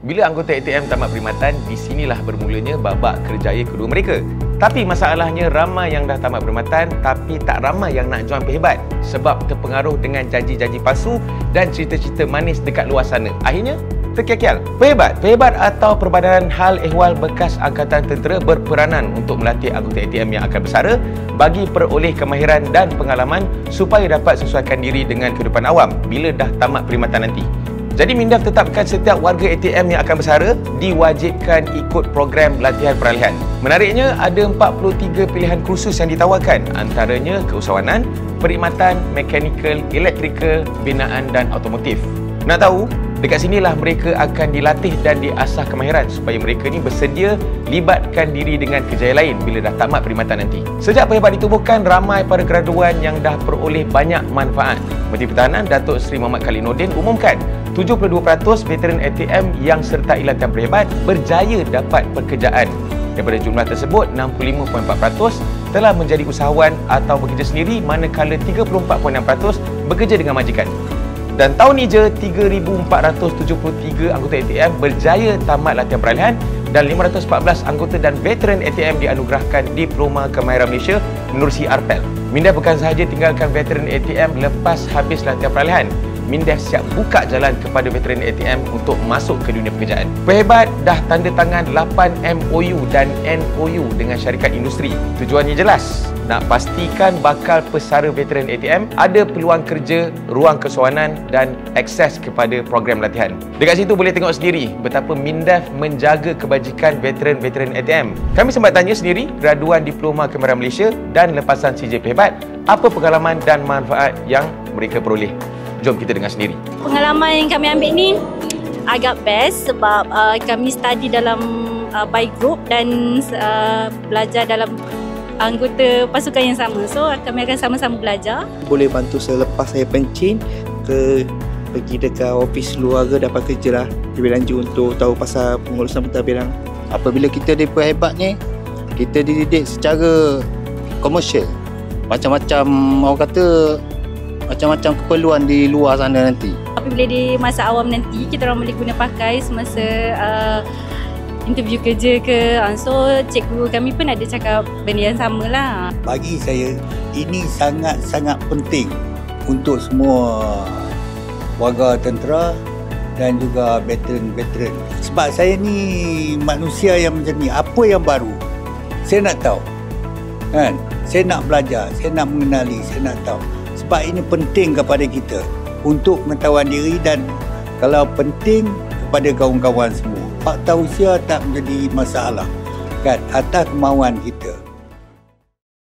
Bila anggota ATM tamat perkhidmatan, di sinilah bermulanya babak kerjaya kedua mereka. Tapi masalahnya ramai yang dah tamat perkhidmatan tapi tak ramai yang nak join Perhebat sebab terpengaruh dengan janji-janji palsu dan cerita-cerita manis dekat luar sana. Akhirnya terkekial. Perhebat atau Perbadanan Hal Ehwal Bekas Angkatan Tentera berperanan untuk melatih anggota ATM yang akan bersara bagi peroleh kemahiran dan pengalaman supaya dapat sesuaikan diri dengan kehidupan awam bila dah tamat perkhidmatan nanti. Jadi Mindef tetapkan setiap warga ATM yang akan bersara diwajibkan ikut program latihan peralihan. Menariknya, ada 43 pilihan kursus yang ditawarkan, antaranya keusahawanan, perkhidmatan, mekanikal, elektrikal, binaan dan automotif. Nak tahu? Dekat sinilah mereka akan dilatih dan diasah kemahiran supaya mereka ni bersedia libatkan diri dengan kerjaya lain bila dah tamat perkhidmatan nanti. Sejak Perhebat ditubuhkan, ramai para graduan yang dah peroleh banyak manfaat. Menteri Pertahanan Datuk Seri Muhammad Khalid Nordin umumkan 72% veteran ATM yang sertai latihan Perhebat berjaya dapat pekerjaan. Daripada jumlah tersebut, 65.4% telah menjadi usahawan atau bekerja sendiri, manakala 34.6% bekerja dengan majikan. Dan tahun ni je, 3,473 anggota ATM berjaya tamat latihan peralihan dan 514 anggota dan veteran ATM dianugerahkan Diploma Kemahiran Malaysia menerusi ARPEL. Mindef bukan sahaja tinggalkan veteran ATM lepas habis latihan peralihan. Mindef siap buka jalan kepada veteran ATM untuk masuk ke dunia pekerjaan. Perhebat dah tanda tangan 8 MOU dan NOU dengan syarikat industri. Tujuannya jelas, nak pastikan bakal pesara veteran ATM ada peluang kerja, ruang kesuanan dan akses kepada program latihan. Dekat situ boleh tengok sendiri betapa Mindef menjaga kebajikan veteran-veteran ATM. Kami sempat tanya sendiri graduan Diploma Kemahiran Malaysia dan lepasan CJ Perhebat apa pengalaman dan manfaat yang mereka peroleh. Jom kita dengar sendiri. Pengalaman yang kami ambil ni agak best sebab kami study dalam by group dan belajar dalam anggota pasukan yang sama. So kami akan sama-sama belajar. Boleh bantu selepas saya pencin pergi dekat ofis keluarga dapat kerja lah lebih lanjut untuk tahu pasal pengurusan pentadbiran. Apabila kita di Perhebat ni, kita dididik secara komersial. Macam-macam orang kata macam-macam keperluan di luar sana nanti. Apabila di masa awam nanti, kita orang boleh guna pakai semasa interview kerja ke. So, cikgu kami pun ada cakap benda yang sama lah. Bagi saya, ini sangat-sangat penting untuk semua warga tentera dan juga veteran-veteran. Sebab saya ni manusia yang macam ni, apa yang baru, saya nak tahu. Kan? Saya nak belajar, saya nak mengenali, saya nak tahu. Sebab ini penting kepada kita untuk pengetahuan diri dan kalau penting kepada kawan-kawan semua. Fakta usia tak menjadi masalah kan, atas kemauan kita.